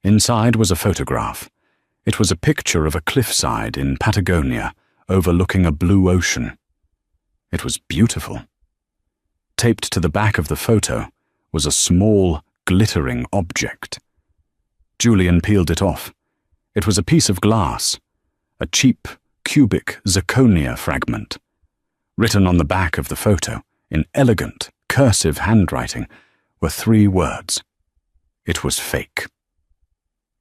Inside was a photograph. It was a picture of a cliffside in Patagonia overlooking a blue ocean. It was beautiful. Taped to the back of the photo was a small, glittering object. Julian peeled it off. It was a piece of glass, a cheap, cubic zirconia fragment. Written on the back of the photo, in elegant, cursive handwriting, were 3 words. It was fake.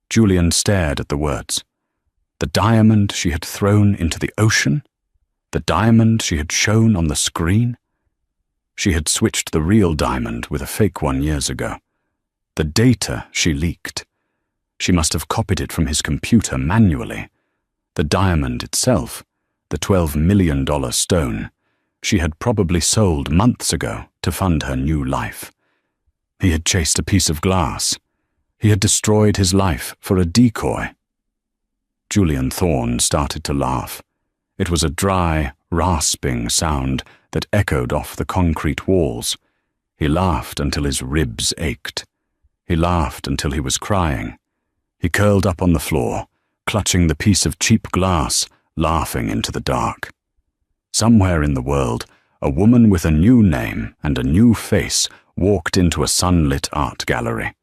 Julian stared at the words. The diamond she had thrown into the ocean? The diamond she had shown on the screen? She had switched the real diamond with a fake one years ago. The data she leaked. She must have copied it from his computer manually. The diamond itself, the $12 million stone, she had probably sold months ago to fund her new life. He had chased a piece of glass. He had destroyed his life for a decoy. Julian Thorn started to laugh. It was a dry, rasping sound that echoed off the concrete walls. He laughed until his ribs ached. He laughed until he was crying. He curled up on the floor, clutching the piece of cheap glass, laughing into the dark. Somewhere in the world, a woman with a new name and a new face walked into a sunlit art gallery.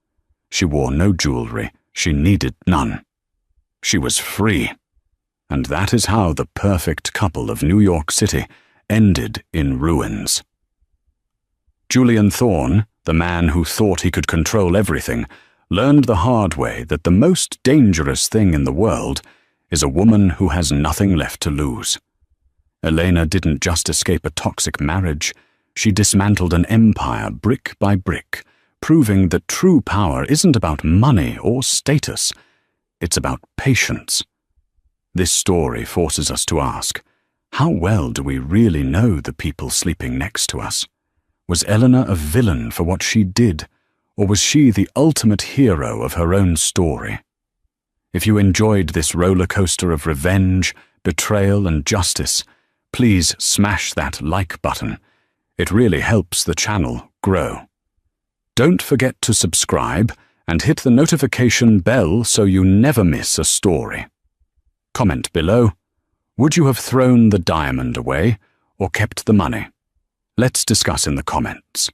She wore no jewelry. She needed none. She was free. And that is how the perfect couple of New York City ended in ruins. Julian Thorne, the man who thought he could control everything, learned the hard way that the most dangerous thing in the world is a woman who has nothing left to lose. Elena didn't just escape a toxic marriage, she dismantled an empire brick by brick, proving that true power isn't about money or status, it's about patience. This story forces us to ask, how well do we really know the people sleeping next to us? Was Eleanor a villain for what she did, or was she the ultimate hero of her own story? If you enjoyed this roller coaster of revenge, betrayal, and justice, please smash that like button. It really helps the channel grow. Don't forget to subscribe and hit the notification bell so you never miss a story. Comment below. Would you have thrown the diamond away or kept the money? Let's discuss in the comments.